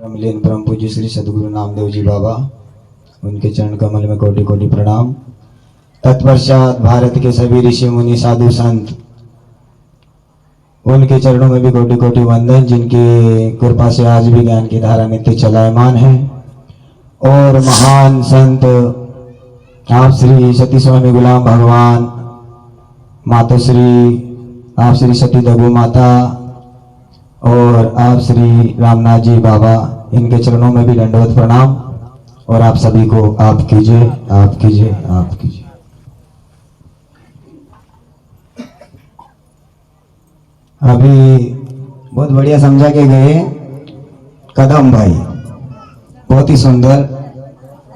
Million परम पूज्य श्री सद्गुरु नामदेव जी बाबा, उनके चरण कमल में कोटि कोटि प्रणाम। तत्पश्चात भारत के सभी ऋषि मुनि साधु संत, उनके चरणों में भी कोटि कोटि वंदन, जिनकी कृपा से आज भी ज्ञान की धारा नित्य चलायमान है। और महान संत आप श्री सती स्वामी गुलाम भगवान, मातोश्री आप श्री सती दगू माता और आप श्री रामनाथ जी बाबा, इनके चरणों में भी दंडवत प्रणाम। और आप सभी को आप कीजिए, आप कीजिए, आप कीजिए। अभी बहुत बढ़िया समझा के गए कदम भाई, बहुत ही सुंदर,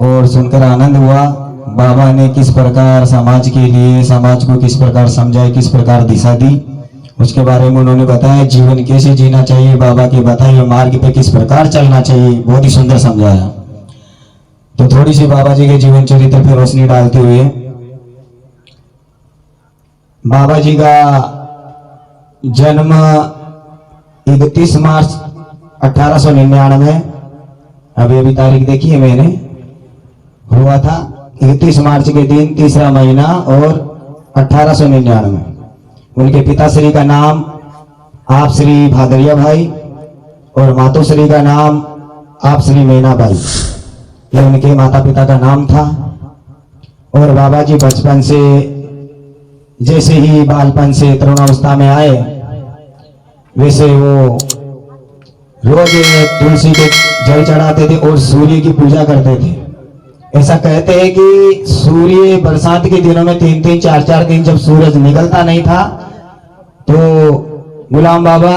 और सुनकर आनंद हुआ। बाबा ने किस प्रकार समाज के लिए, समाज को किस प्रकार समझाए, किस प्रकार दिशा दी, उसके बारे में उन्होंने बताया। जीवन कैसे जीना चाहिए, बाबा के बताए हुए मार्ग पे किस प्रकार चलना चाहिए, बहुत ही सुंदर समझाया। तो थोड़ी सी बाबा जी के जीवन चरित्र पर रोशनी डालते हुए, बाबा जी का जन्म 31 मार्च 1899, अभी तारीख देखी है मैंने, हुआ था 31 मार्च के दिन, तीसरा महीना और 1899। उनके पिताश्री का नाम आप श्री भादरिया भाई और मातोश्री का नाम आप श्री मीना बाई, ये उनके माता पिता का नाम था। और बाबा जी बचपन से, जैसे ही बालपन से तरुणावस्था में आए, वैसे वो रोज तुलसी के जल चढ़ाते थे और सूर्य की पूजा करते थे। ऐसा कहते हैं कि सूर्य बरसात के दिनों में 3-3, 4-4 दिन जब सूरज निकलता नहीं था, तो गुलाम बाबा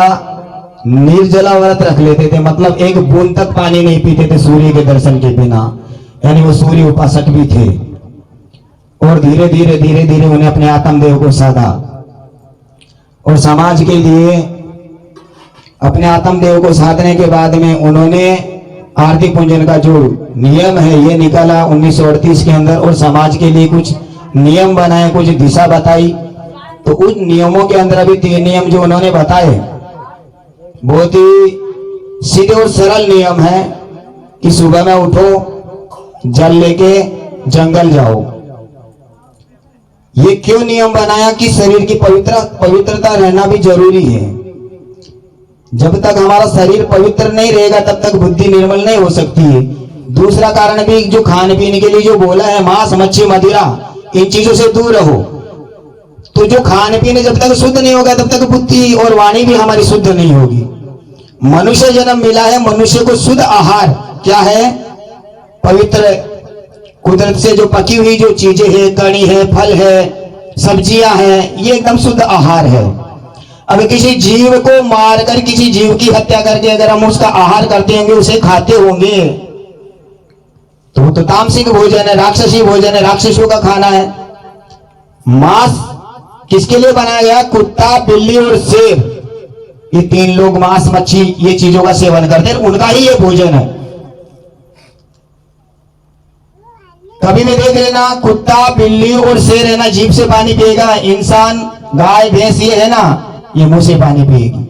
निर्जला व्रत रख लेते थे, मतलब एक बूंद तक पानी नहीं पीते थे सूर्य के दर्शन के बिना, यानी वो सूर्य उपासक भी थे। और धीरे धीरे धीरे धीरे उन्हें अपने आत्मदेव को साधा, और समाज के लिए अपने आत्मदेव को साधने के बाद में उन्होंने आरती पूजन का जो नियम है ये निकाला 1938 के अंदर, और समाज के लिए कुछ नियम बनाए, कुछ दिशा बताई। तो उन नियमों के अंदर अभी 3 नियम जो उन्होंने बताए, बहुत ही सीधे और सरल नियम है कि सुबह में उठो, जल लेके जंगल जाओ। ये क्यों नियम बनाया कि शरीर की पवित्रता रहना भी जरूरी है। जब तक हमारा शरीर पवित्र नहीं रहेगा तब तक बुद्धि निर्मल नहीं हो सकती है। दूसरा कारण भी, जो खाने पीने के लिए जो बोला है, मांस मच्छी मदिरा, इन चीजों से दूर रहो। तो जो खाने पीने जब तक शुद्ध नहीं होगा तब तक बुद्धि और वाणी भी हमारी शुद्ध नहीं होगी। मनुष्य जन्म मिला है, मनुष्य को शुद्ध आहार क्या है, पवित्र कुदरत से जो पकी हुई जो चीजें हैं, कड़ी है, फल है, सब्जियां हैं, ये एकदम शुद्ध आहार है। अब किसी जीव को मारकर, किसी जीव की हत्या करके अगर हम उसका आहार करते होंगे, उसे खाते होंगे, तो वो तो तामसिक भोजन है, राक्षसी भोजन है, राक्षसों का खाना है। मांस किसके लिए बनाया गया? कुत्ता, बिल्ली और शेर, ये 3 लोग मांस मच्छी ये चीजों का सेवन करते हैं, उनका ही ये भोजन है। कभी भी देख लेना, कुत्ता बिल्ली और शेर है ना, जीभ से पानी पिएगा। इंसान गाय भैंस ये है ना, ये मुंह से पानी पिएगी।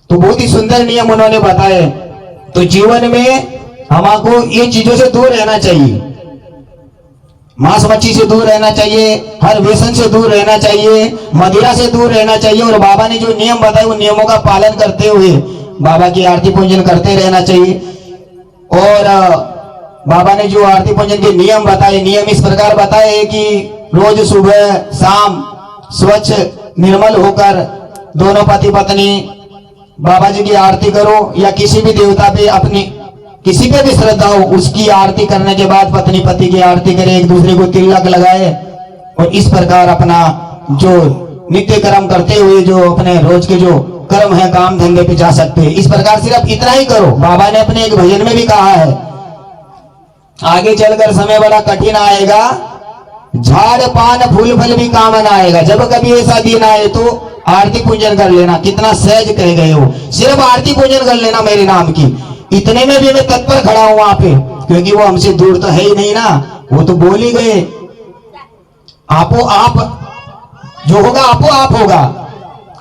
तो बहुत ही सुंदर नियम उन्होंने बताए। तो जीवन में हमको ये चीजों से दूर रहना चाहिए, मांस मच्छी से दूर रहना चाहिए, हर व्यसन से दूर रहना चाहिए, मदिरा से दूर रहना चाहिए। और बाबा ने जो नियम बताए उन नियमों का पालन करते हुए बाबा की आरती पूजन करते रहना चाहिए। और बाबा ने जो आरती पूजन के नियम बताए, नियम इस प्रकार बताए कि रोज सुबह शाम स्वच्छ निर्मल होकर दोनों पति पत्नी बाबा जी की आरती करो, या किसी भी देवता पे अपनी किसी पे भी श्रद्धा हो, उसकी आरती करने के बाद पत्नी पति की आरती करे, एक दूसरे को तिलक लगाए, और इस प्रकार अपना जो नित्य कर्म करते हुए जो अपने रोज के जो कर्म है, काम धंधे पे जा सकते हैं। इस प्रकार सिर्फ इतना ही करो। बाबा ने अपने एक भजन में भी कहा है, आगे चलकर समय बड़ा कठिन आएगा, झाड़ पान फूल फल भी काम न आएगा। जब कभी ऐसा दिन आए तो आरती पूजन कर लेना। कितना सहज कह गए हो, सिर्फ आरती पूजन कर लेना मेरे नाम की। इतने में भी मैं तत्पर खड़ा हूं वहां पे, क्योंकि वो हमसे दूर तो है ही नहीं ना, वो तो बोल ही गए। आपो आप जो होगा आपो आप होगा,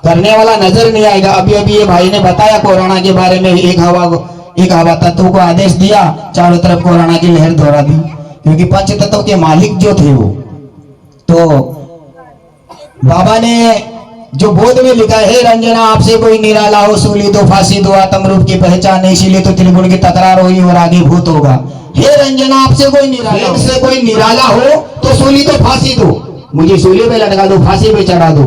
करने वाला नजर नहीं आएगा। अभी अभी ये भाई ने बताया कोरोना के बारे में, एक हवा तत्व को आदेश दिया, चारों तरफ कोरोना की लहर दौड़ा दी, क्योंकि पंच तत्व के मालिक जो थे वो। तो बाबा ने जो बोध में लिखा है, रंजना आपसे कोई निराला हो, सूली दो फांसी दो, आत्म रूप की पहचान, इसीलिए तो त्रिगुण की तकरार हुई और आगे भूत होगा। हे रंजना आपसे कोई निराला हो तो सूली तो फांसी दो, मुझे सूली पे लटका दो, फांसी पे चढ़ा दो।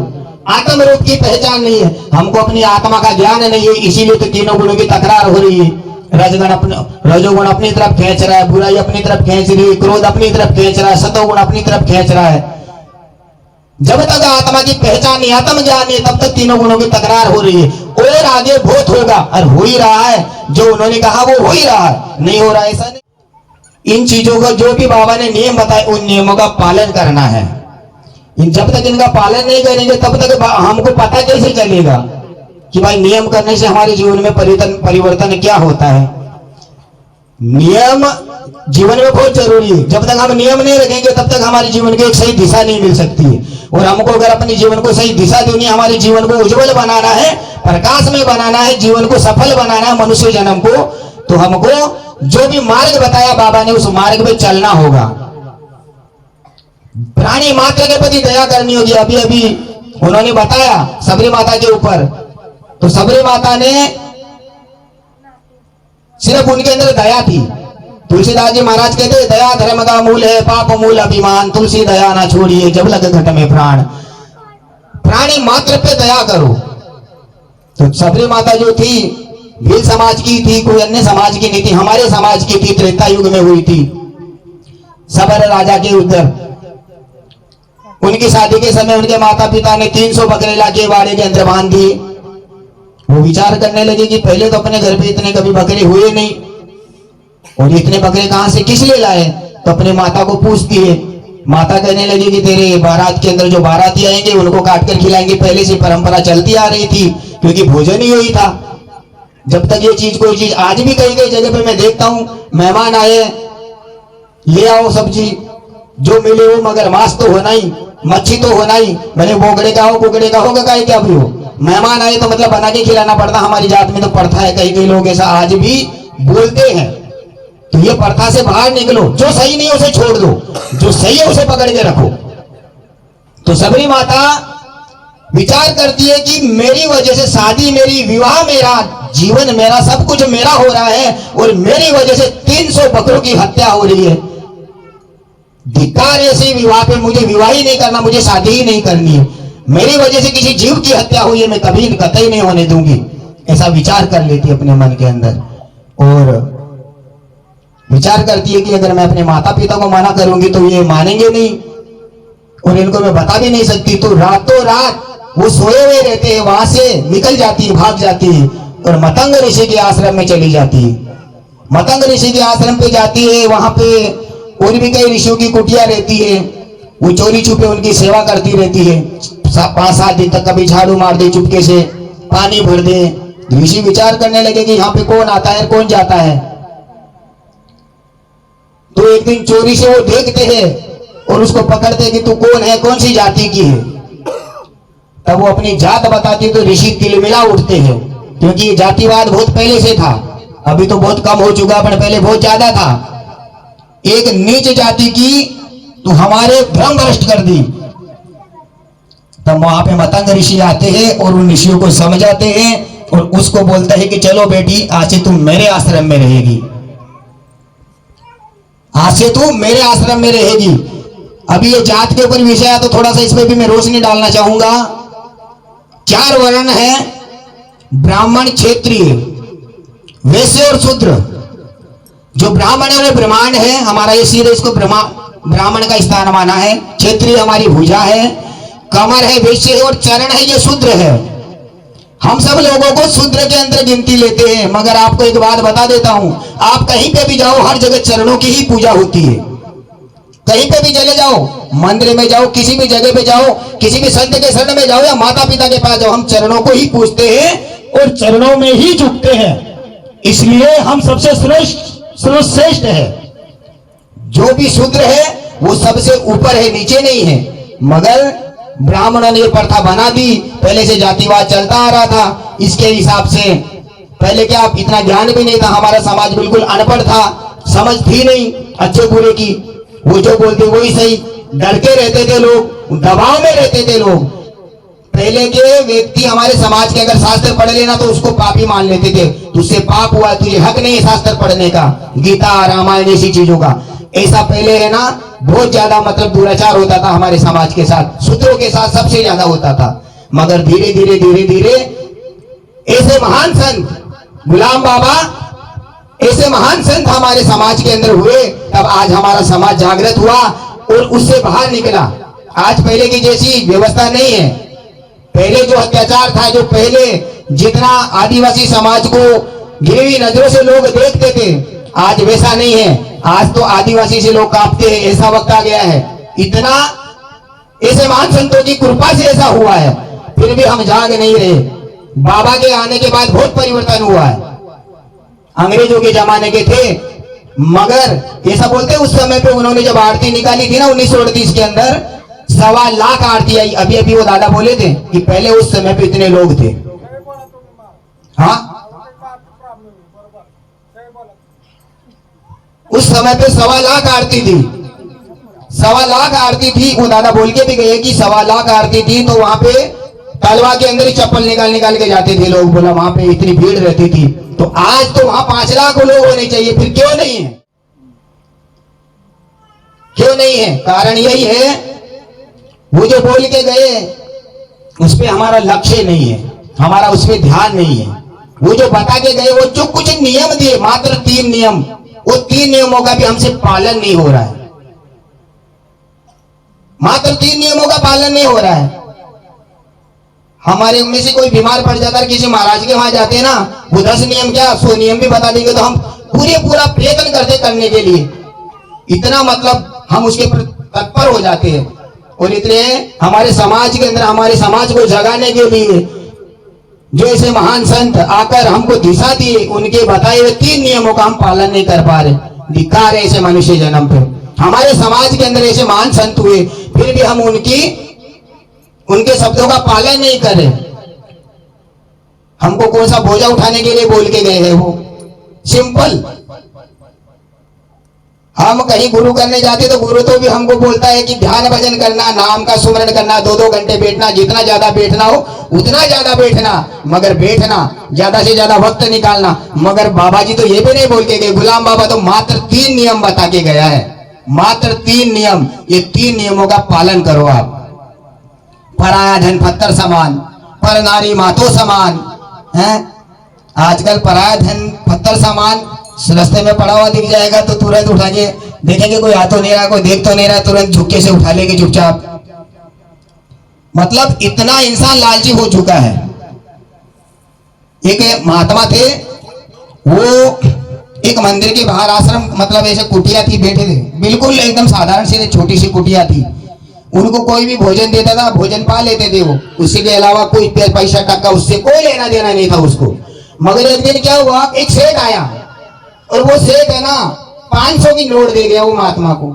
आत्म रूप की पहचान नहीं है, हमको अपनी आत्मा का ज्ञान नहीं है, इसीलिए तो तीनों गुणों की तकरार हो रही है। रजोगुण अपनी तरफ खींच रहा है, बुराई अपनी तरफ खींच रही है, क्रोध अपनी तरफ खींच रहा है, सतोगुण अपनी तरफ खींच रहा है। जब तक आत्मा की पहचान नहीं, आत्म ज्ञान नहीं, तब तक तीनों गुणों की तकरार हो रही है। और आगे भूत होगा, और हो ही रहा है, जो उन्होंने कहा वो हो ही रहा है, नहीं हो रहा है ऐसा नहीं। इन चीजों का जो भी बाबा ने नियम बताए, उन नियमों का पालन करना है। जब तक इनका पालन नहीं करेंगे तब तक हमको पता कैसे चलेगा कि भाई नियम करने से हमारे जीवन में परिवर्तन क्या होता है। नियम जीवन में बहुत जरूरी है। जब तक हम नियम नहीं रखेंगे तब तक हमारे जीवन को एक सही दिशा नहीं मिल सकती है। और हमको अगर अपने जीवन को सही दिशा देनी है, हमारे जीवन को उज्जवल बनाना है, प्रकाश में बनाना है, जीवन को सफल बनाना है, मनुष्य जन्म को, तो हमको जो भी मार्ग बताया बाबा ने उस मार्ग पे चलना होगा। प्राणी मात्र के प्रति दया करनी होगी। अभी अभी उन्होंने बताया सबरी माता के ऊपर, तो सबरी माता ने सिर्फ उनके अंदर दया थी। तुलसीदास जी महाराज कहते हैं, दया धर्म का मूल है, पाप मूल अभिमान, तुलसी दया ना छोड़िए, जब लगे घट में प्राण। प्राणी मात्र पे दया करो। तो सबरी माता जो थी भील समाज की थी, कोई अन्य समाज की नहीं थी, हमारे समाज की थी, त्रेता युग में हुई थी। सबर राजा के उधर उनकी शादी के समय उनके माता पिता ने 300 बकरे लाके बाड़े के अंदर बांध दिए। वो विचार करने लगे कि पहले तो अपने घर पे इतने कभी बकरे हुए नहीं, और इतने बकरे कहां से किस लिए लाए। तो अपने माता को पूछती है। माता कहने लगी कि तेरे बारात के अंदर जो बाराती आएंगे उनको काट कर खिलाएंगे। पहले से परंपरा चलती आ रही थी, क्योंकि भोजन ही वही था। जब तक ये चीज कोई चीज, आज भी कई कई जगह पे मैं देखता हूँ, मेहमान आए ले आओ सब्जी, जो मिले वो, मगर मांस तो होना ही, मच्छी तो होना ही, भले बोगड़े का हो कुकड़े का होगा, काय क्या भी हो। मेहमान आए तो मतलब बना के खिलाना पड़ता। हमारी जात में तो प्रथा है, कई कई लोग ऐसा आज भी बोलते हैं। तो ये प्रथा से बाहर निकलो, जो सही नहीं है उसे छोड़ दो, जो सही है उसे पकड़ के रखो। तो सबरी माता विचार करती है कि मेरी वजह से शादी मेरी, विवाह मेरा, जीवन मेरा, सब कुछ मेरा हो रहा है, और मेरी वजह से 300 बकरों की हत्या हो रही है। धिक्कार ऐसे विवाह पे, मुझे विवाह ही नहीं करना, मुझे शादी ही नहीं करनी है। मेरी वजह से किसी जीव की हत्या हुई है, मैं कभी कतई नहीं होने दूंगी। ऐसा विचार कर लेती है अपने मन के अंदर, और विचार करती है कि अगर मैं अपने माता पिता को मना करूंगी तो ये मानेंगे नहीं, और इनको मैं बता भी नहीं सकती। तो रातों रात वो सोए हुए रहते हैं, वहां से निकल जाती है, भाग जाती है, और मतंग ऋषि के आश्रम में चली जाती है। मतंग ऋषि के आश्रम पे जाती है, वहां पे और भी कई ऋषियों की कुटिया रहती है। वो चोरी छुपे उनकी सेवा करती रहती है। 5-7 दिन तक कभी झाड़ू मार दे, चुपके से पानी भर दे। ऋषि विचार करने लगे कि यहाँ पे कौन आता है कौन जाता है। तो एक दिन चोरी से वो देखते हैं और उसको पकड़ते हैं कि तू कौन है, कौन सी जाति की है। तब वो अपनी जात बताती तो ऋषि तिलमिला उठते हैं, क्योंकि ये जातिवाद बहुत पहले से था। अभी तो बहुत कम हो चुका, पर पहले बहुत ज्यादा था। एक नीच जाति की तो हमारे भ्रम भ्रष्ट कर दी। तब वहां पे मतंग ऋषि आते हैं और उन ऋषियों को समझाते हैं, और उसको बोलता है कि चलो बेटी, आज से तुम मेरे आश्रम में रहेगी, आज से तू मेरे आश्रम में रहेगी। अभी ये जात के ऊपर विषय है, तो थोड़ा सा इसमें भी मैं रोशनी डालना चाहूंगा। 4 वर्ण है, ब्राह्मण, क्षत्रिय, वैश्य और शूद्र। जो ब्राह्मण है वो ब्रह्मांड है, हमारा ये सिर है, इसको ब्राह्मण का स्थान माना है। क्षत्रिय हमारी भुजा है, कमर है, वैश्य है, और चरण है, ये शूद्र है। हम सब लोगों को शूद्र के अंदर गिनती लेते हैं। मगर आपको एक बात बता देता हूं, आप कहीं पे भी जाओ, हर जगह चरणों की ही पूजा होती है। कहीं पे भी चले जाओ, मंदिर में जाओ, किसी भी जगह पे जाओ, किसी भी संत के शरण में जाओ या माता पिता के पास जाओ, हम चरणों को ही पूजते हैं और चरणों में ही झुकते हैं। इसलिए हम सबसे सर्वश्रेष्ठ है। जो भी शूद्र है वो सबसे ऊपर है, नीचे नहीं है। मगर ब्राह्मणों ने ये प्रथा बना दी, पहले से जातिवाद चलता आ रहा था। इसके हिसाब से पहले क्या इतना ज्ञान भी नहीं था, हमारा समाज बिल्कुल अनपढ़ था, समझ थी नहीं अच्छे बुरे की, वो जो बोलते वही सही, डर के रहते थे लोग, दबाव में रहते थे लोग। पहले के व्यक्ति हमारे समाज के अगर शास्त्र पढ़ लेना तो उसको पापी मान लेते थे, तुझसे पाप हुआ, तुझे हक नहीं है शास्त्र पढ़ने का, गीता रामायण ऐसी चीजों का। ऐसा पहले है ना बहुत ज्यादा मतलब दुराचार होता था हमारे समाज के साथ, शूद्रों के साथ सबसे ज्यादा होता था। मगर धीरे धीरे धीरे धीरे ऐसे महान संत गुलाम बाबा, ऐसे महान संत हमारे समाज के अंदर हुए, तब आज हमारा समाज जागृत हुआ और उससे बाहर निकला। आज पहले की जैसी व्यवस्था नहीं है। पहले जो अत्याचार था, जो पहले जितना आदिवासी समाज को गिरी नजरों से लोग देखते थे, आज वैसा नहीं है। आज तो आदिवासी से लोग कांपते हैं, ऐसा वक्त आ गया है। इतना ऐसे महान संतों की कृपा से ऐसा हुआ है, फिर भी हम जाग नहीं रहे। बाबा के आने के बाद बहुत परिवर्तन हुआ है। अंग्रेजों के जमाने के थे, मगर ऐसा बोलते उस समय पे उन्होंने जब आरती निकाली थी ना 1938 के अंदर, 1.25 लाख आरती आई। अभी अभी वो दादा बोले थे कि पहले उस समय पे इतने लोग थे। हाँ, उस समय पे 1.25 लाख आरती थी, 1.25 लाख आरती थी। वो दादा बोल के भी गए कि 1.25 लाख आरती थी, तो वहां पे तलवा के अंदर ही चप्पल निकाल निकाल के जाते थे लोग। बोला वहां पे इतनी भीड़ रहती थी। तो आज तो वहां 5 लाख लोग होने चाहिए, फिर क्यों नहीं है? क्यों नहीं है? कारण यही है, वो जो बोल के गए उस पे हमारा लक्ष्य नहीं है, हमारा उस पे ध्यान नहीं है। वो जो बता के गए, वो जो कुछ नियम दिए, मात्र 3 नियम, वो 3 नियमों का भी हमसे पालन नहीं हो रहा है। मात्र 3 नियमों का पालन नहीं हो रहा है। हमारे में से कोई बीमार पड़ जाता है, किसी महाराज के वहां जाते हैं ना, वो 10 नियम क्या 100 नियम भी बता देंगे, तो हम पूरा प्रयत्न करते करने के लिए, इतना मतलब हम उसके तत्पर हो जाते हैं। और इसलिए हमारे समाज के अंदर, हमारे समाज को जगाने के लिए जो ऐसे महान संत आकर हमको दिशा दिए, उनके बताए हुए 3 नियमों का हम पालन नहीं कर पा रहे। धिक्कार है ऐसे मनुष्य जन्म पे। हमारे समाज के अंदर ऐसे महान संत हुए, फिर भी हम उनके शब्दों का पालन नहीं कर रहे। हमको कौन सा बोझा उठाने के लिए बोल के गए हैं? वो सिंपल, हम कहीं गुरु करने जाते तो गुरु तो भी हमको बोलता है कि ध्यान भजन करना, नाम का सुमरण करना, 2-2 घंटे बैठना, जितना ज्यादा बैठना हो उतना ज्यादा बैठना, मगर बैठना ज्यादा से ज्यादा वक्त निकालना। मगर बाबा जी तो ये भी नहीं बोल के गए, गुलाम बाबा तो मात्र 3 नियम बता के गया है, मात्र 3 नियम। ये 3 नियमों का पालन करो आप। पराया धन पत्थर समान, पर नारी मातो समान है। आजकल पराया धन पत्थर समान, रास्ते में पड़ा हुआ दिख जाएगा तो तुरंत उठा के देखेंगे, कोई आ तो नहीं रहा, कोई देख तो नहीं रहा, तुरंत झुक्के से उठा लेंगे चुपचाप। मतलब इतना इंसान लालची हो चुका है। एक महात्मा थे, वो एक मंदिर के बाहर आश्रम, मतलब ऐसे कुटिया थी, बैठे थे, बिल्कुल एकदम साधारण सी छोटी सी कुटिया थी। उनको कोई भी भोजन देता था, भोजन पा लेते थे वो, उसके अलावा कोई पैसा टक्का उससे कोई लेना देना नहीं था उसको। मगर एक दिन क्या हुआ, एक सेठ आया और वो सेठ है ना 500 की नोट दे गया वो महात्मा को।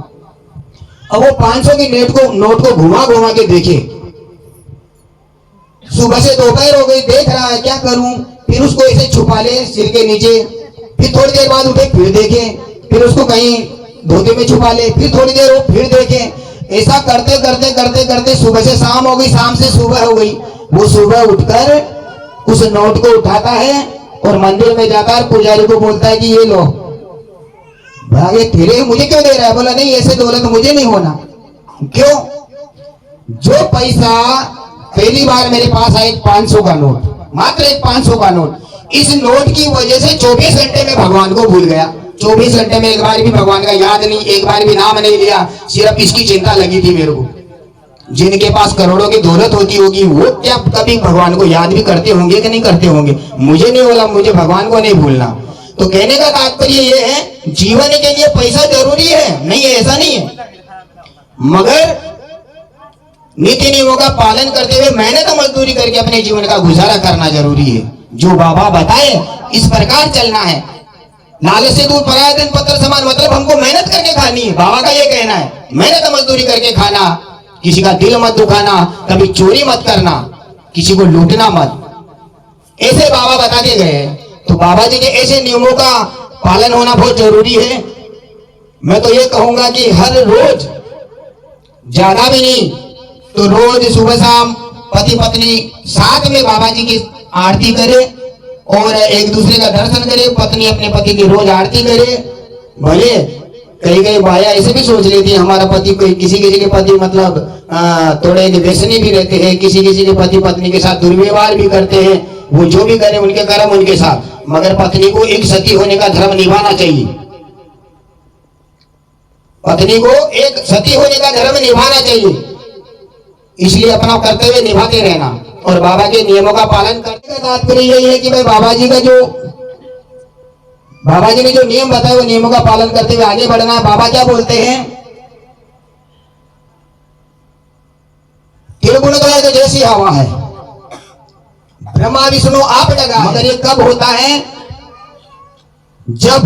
अब वो 500 की नोट को घुमा घुमा के देखे, सुबह से दोपहर हो गई, देख रहा है क्या करूं, फिर उसको ऐसे छुपा ले सिर के नीचे, फिर थोड़ी देर बाद उठे फिर देखे, फिर उसको कहीं धोते में छुपा ले, फिर थोड़ी देर हो फिर देखे। ऐसा करते करते करते करते सुबह से शाम हो गई, शाम से सुबह हो गई। वो सुबह उठकर उस नोट को उठाता है और मंदिर में जाकर पुजारी को बोलता है कि ये लो। भाई तेरे मुझे क्यों दे रहा है? बोला नहीं, ऐसे दौलत मुझे नहीं होना। क्यों? जो पैसा पहली बार मेरे पास आया 500 का नोट, मात्र एक 500 का नोट, इस नोट की वजह से 24 घंटे में भगवान को भूल गया। 24 घंटे में एक बार भी भगवान का याद नहीं, एक बार भी नाम नहीं लिया, सिर्फ इसकी चिंता लगी थी मेरे को। जिनके पास करोड़ों की दौलत होती होगी वो क्या कभी भगवान को याद भी करते होंगे कि नहीं करते होंगे? मुझे नहीं बोला, मुझे भगवान को नहीं भूलना। तो कहने का तात्पर्य ये है, जीवन के लिए पैसा जरूरी है, नहीं है ऐसा नहीं है, मगर नीति नियमों का पालन करते हुए मेहनत मजदूरी करके अपने जीवन का गुजारा करना जरूरी है। जो बाबा बताए इस प्रकार चलना है। लालच से दूर, पराया धन पत्थर समान, मतलब हमको मेहनत करके खानी है। बाबा का ये कहना है, मेहनत मजदूरी करके खाना, किसी का दिल मत दुखाना, कभी चोरी मत करना, किसी को लूटना मत, ऐसे बाबा बता के गए। तो बाबा जी के ऐसे नियमों का पालन होना बहुत जरूरी है। मैं तो ये कहूंगा कि हर रोज, ज्यादा भी नहीं तो रोज सुबह शाम पति पत्नी साथ में बाबा जी की आरती करे और एक दूसरे का दर्शन करे। पत्नी अपने पति की रोज आरती करे। भले कई कई बाया ऐसे भी सोच लेती है हमारा पति, कोई किसी किसी के पति मतलब थोड़े व्यसनी भी रहते हैं, किसी किसी के पति पत्नी के साथ दुर्व्यवहार भी करते हैं। वो जो भी करे उनके कर्म उनके साथ, मगर पत्नी को एक सती होने का धर्म निभाना चाहिए। पत्नी को एक सती होने का धर्म निभाना चाहिए, इसलिए अपना कर्तव्य निभाते रहना और बाबा के नियमों का पालन करने का तात्पर्य यही है कि भाई बाबा जी ने जो नियम बताए वो नियमों का पालन करते हुए आगे बढ़ना है। बाबा क्या बोलते हैं, त्रिगुण का तो जैसी हवा है, ब्रह्मा विष्णु आप लगा, मगर ये कब होता है, जब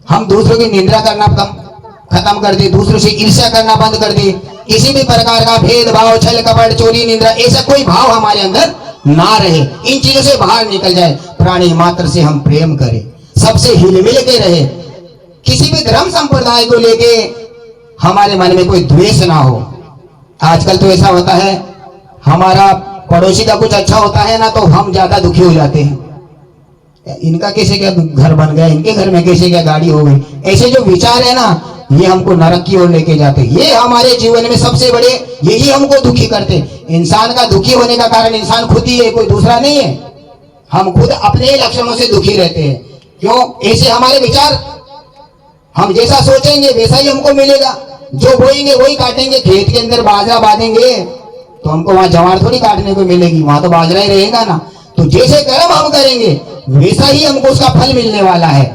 हम दूसरों की निंदा करना खत्म कर दे, दूसरों से ईर्ष्या करना बंद कर दे, किसी भी प्रकार का भेदभाव, छल कपट, चोरी, निंदा, ऐसा कोई भाव हमारे अंदर ना रहे, इन चीजों से बाहर निकल जाए। प्राणी मात्र से हम प्रेम करें, सबसे हिलमिल के रहे, किसी भी धर्म संप्रदाय को लेके हमारे मन में कोई द्वेष ना हो। आजकल तो ऐसा होता है, हमारा पड़ोसी का कुछ अच्छा होता है ना तो हम ज्यादा दुखी हो जाते हैं, इनका कैसे क्या घर बन गया, इनके घर में कैसे क्या गाड़ी हो गई, ऐसे जो विचार है ना ये हमको नरक की ओर लेके जाते। ये हमारे जीवन में सबसे बड़े यही हमको दुखी करते। इंसान का दुखी होने का कारण इंसान खुद ही है, कोई दूसरा नहीं है। हम खुद अपने ही लक्षणों से दुखी रहते हैं। क्यों? ऐसे हमारे विचार, हम जैसा सोचेंगे वैसा ही हमको मिलेगा। जो बोएंगे वही काटेंगे। खेत के अंदर बाजरा बांधेंगे तो हमको वहां ज्वार थोड़ी काटने को मिलेगी, वहां तो बाजरा ही रहेगा ना। तो जैसे कर्म हम करेंगे वैसा ही हमको उसका फल मिलने वाला है।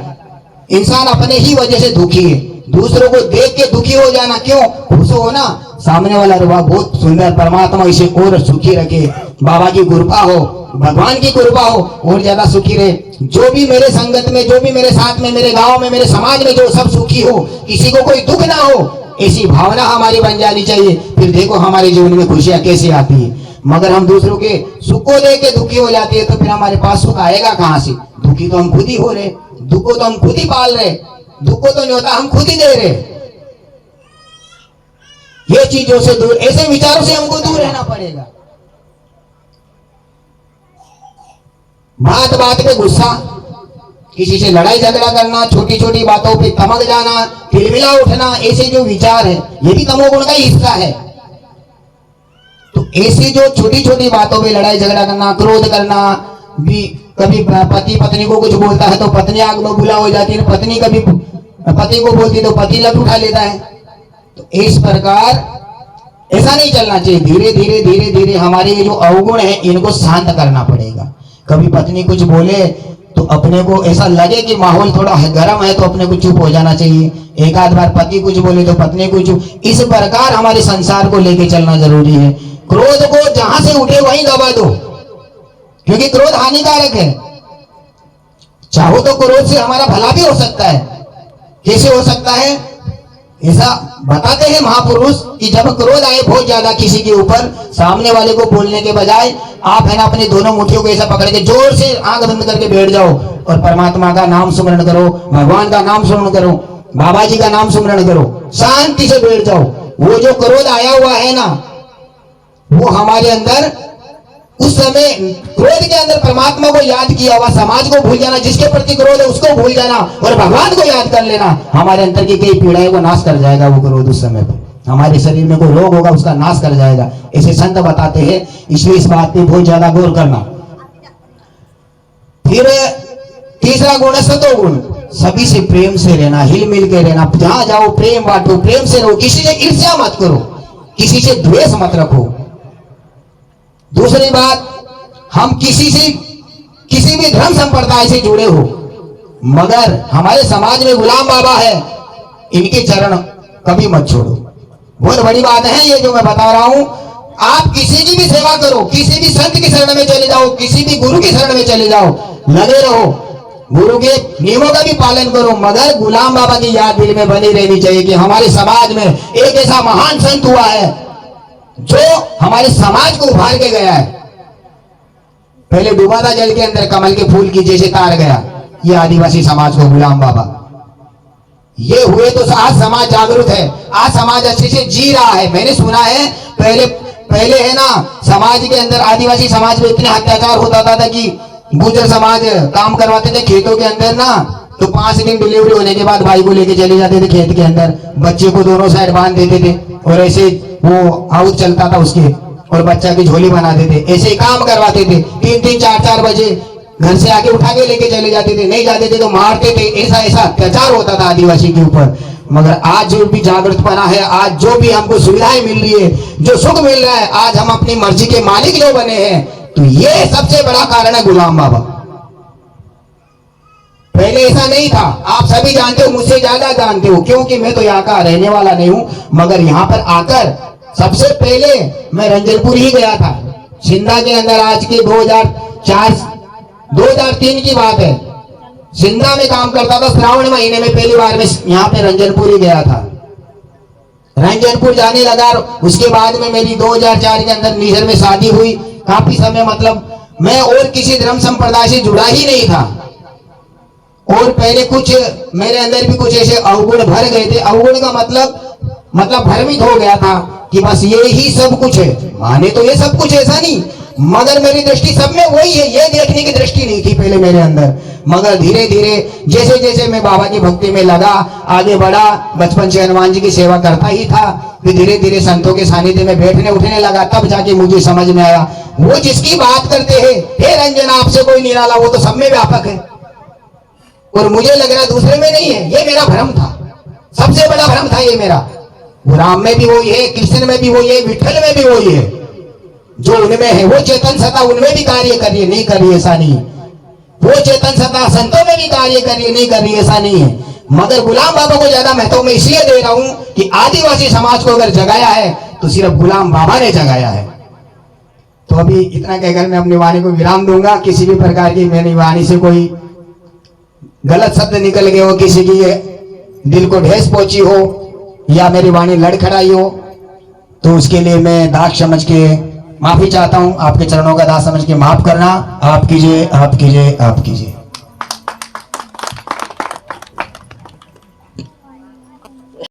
इंसान अपने ही वजह से दुखी है। दूसरों को देख के दुखी हो जाना, क्यों? खुश हो ना, सामने वाला रुआ बहुत सुंदर, परमात्मा इसे और सुखी रखे, बाबा की कृपा हो, भगवान की कृपा हो, और ज्यादा सुखी रहे। जो भी मेरे संगत में, जो भी मेरे साथ में, मेरे गांव में, मेरे समाज में जो सब सुखी हो, किसी को कोई दुख ना हो, ऐसी भावना हमारी बन जानी चाहिए। फिर देखो हमारे जीवन में खुशियां कैसे आती है। मगर हम दूसरों के सुख को देख के दुखी हो जाती है तो फिर हमारे पास सुख आएगा कहां से? दुखी तो हम खुद ही हो रहे, दुख को तो हम खुद ही पाल रहे, दुख को तो नहीं होता हम खुद ही दे रहे। ये चीजों से दूर, ऐसे विचारों से हमको दूर रहना पड़ेगा। बात बात पे गुस्सा, किसी से लड़ाई झगड़ा करना, छोटी छोटी बातों पे तमक जाना, तिलमिला उठना, ऐसे जो विचार है ये भी तमोगुण का ही हिस्सा है। तो ऐसी जो छोटी छोटी बातों पे लड़ाई झगड़ा करना, क्रोध करना, भी कभी पति पत्नी को कुछ बोलता है तो पत्नी आग में बुला हो जाती है, पत्नी कभी पति को बोलती तो पति लट उठा लेता है। तो इस प्रकार ऐसा नहीं चलना चाहिए। धीरे धीरे धीरे धीरे हमारे ये जो अवगुण है इनको शांत करना पड़ेगा। कभी पत्नी कुछ बोले तो अपने को ऐसा लगे कि माहौल थोड़ा गर्म है तो अपने को चुप हो जाना चाहिए। एक आध बार पति कुछ बोले तो पत्नी को चुप, इस प्रकार हमारे संसार को लेके चलना जरूरी है। क्रोध को जहां से उठे वहीं दबा दो, क्योंकि क्रोध हानिकारक है। चाहो तो क्रोध से हमारा भला भी हो सकता है। कैसे हो सकता है? ऐसा बताते हैं महापुरुष कि जब क्रोध आए बहुत ज्यादा किसी के ऊपर, सामने वाले को बोलने के बजाय आप है ना अपनी दोनों मुट्ठियों को ऐसा पकड़ के जोर से आंख बंद करके बैठ जाओ और परमात्मा का नाम स्मरण करो, भगवान का नाम स्मरण करो, बाबा जी का नाम स्मरण करो, शांति से बैठ जाओ। वो जो क्रोध आया हुआ है ना वो हमारे अंदर उस समय क्रोध के अंदर परमात्मा को याद किया हुआ, समाज को भूल जाना, जिसके प्रति क्रोध है उसको भूल जाना और भगवान को याद कर लेना, हमारे अंदर की कई पीड़ाएं को नाश कर जाएगा। वो क्रोध उस समय पर हमारे शरीर में कोई रोग होगा उसका नाश कर जाएगा, ऐसे संत बताते हैं। इसलिए इस बात पे बहुत ज्यादा गौर करना। फिर तीसरा गुण है सतोगुण। सभी से प्रेम से रहना, हिल मिल के रहना, जहां जाओ प्रेम बांटो, प्रेम से रहो, किसी से ईर्ष्या मत करो, किसी से द्वेष मत रखो। दूसरी बात, हम किसी भी धर्म संप्रदाय से जुड़े हो, मगर हमारे समाज में गुलाम बाबा है, इनके चरण कभी मत छोड़ो। बहुत बड़ी बात है ये जो मैं बता रहा हूं। आप किसी की भी सेवा करो, किसी भी संत की शरण में चले जाओ, किसी भी गुरु की शरण में चले जाओ, लगे रहो, गुरु के नियमों का भी पालन करो, मगर गुलाम बाबा की याद दिल में बनी रहनी चाहिए कि हमारे समाज में एक ऐसा महान संत हुआ है जो हमारे समाज को उभार के गया है। पहले डूबा था जल के अंदर, कमल के फूल की जैसे तार गया, ये आदिवासी समाज को गुलाम बाबा ये हुए तो आज समाज जागरूक है, आज समाज अच्छे से जी रहा है। मैंने सुना है पहले है ना समाज के अंदर, आदिवासी समाज में इतने अत्याचार होता था कि गुर्जर समाज काम करवाते थे खेतों के अंदर ना, तो 5 दिन डिलीवरी होने के बाद भाई को लेके चले जाते थे खेत के अंदर, बच्चे को दोनों साइड बांध देते थे और ऐसे वो आउट चलता था उसके, और बच्चा की झोली बनाते थे, ऐसे ही काम करवाते थे। 3-3 4-4 बजे घर से आके उठा के लेके चले जाते थे, नहीं जाते थे तो मारते थे। ऐसा अत्याचार होता था आदिवासी के ऊपर। मगर आज जो भी जागृतपना है, आज जो भी हमको सुविधाएं मिल रही है, जो सुख मिल रहा है, आज हम अपनी मर्जी के मालिक जो बने हैं, तो ये सबसे बड़ा कारण है गुलाम बाबा। पहले ऐसा नहीं था, आप सभी जानते हो, मुझसे ज्यादा जानते हो, क्योंकि मैं तो यहाँ का रहने वाला नहीं हूं। मगर यहाँ पर आकर सबसे पहले मैं रंजनपुर ही गया था, सिंधा के अंदर। आज के 2003 की बात है, सिंधा में काम करता था। श्रावण महीने में पहली बार मैं यहाँ पे रंजनपुर ही गया था। रंजनपुर जाने लगा, उसके बाद में मेरी 2004 के अंदर नीजर में शादी हुई। काफी समय मतलब मैं और किसी धर्म संप्रदाय से जुड़ा ही नहीं था, और पहले कुछ मेरे अंदर भी कुछ ऐसे अवगुण भर गए थे। अवगुण का मतलब भ्रमित हो गया था कि बस ये ही सब कुछ है। माने तो ये सब कुछ ऐसा नहीं, मगर मेरी दृष्टि सब में वही है, ये देखने की दृष्टि नहीं थी पहले मेरे अंदर। मगर धीरे धीरे जैसे जैसे मैं बाबा की भक्ति में लगा, आगे बढ़ा, बचपन से हनुमान जी की सेवा करता ही था, फिर धीरे धीरे संतों के सानिध्य में बैठने उठने लगा, तब जाके मुझे समझ में आया वो जिसकी बात करते हैं, हे रंजन आपसे कोई निराला, वो तो सब में व्यापक है, और मुझे लग रहा दूसरे में नहीं है। ये मेरा भ्रम था, सबसे बड़ा भ्रम था ये मेरा। वो राम में भी वही है, कृष्ण में भी वही है, विठल में भी वही है। जो उनमें है वो चेतन सत्ता उनमें भी कार्य कर रही है, नहीं कर रही ऐसा नहीं। वो चेतन सत्ता संतों में भी कार्य कर रही है, नहीं कर रही ऐसा नहीं है। मगर गुलाम बाबा को ज्यादा महत्व मैं इसलिए दे रहा हूं कि आदिवासी समाज को अगर जगाया है तो सिर्फ गुलाम बाबा ने जगाया है। तो अभी इतना कहकर मैं अपनी वाणी को विराम दूंगा। किसी भी प्रकार की मेरी वाणी से कोई गलत शब्द निकल गए हो, किसी की दिल को ठेस पहुंची हो, या मेरी वाणी लड़खड़ाई हो, तो उसके लिए मैं दाग समझ के माफी चाहता हूं। आपके चरणों का दास समझ के माफ करना। आप कीजिए, आप कीजिए, आप कीजिए।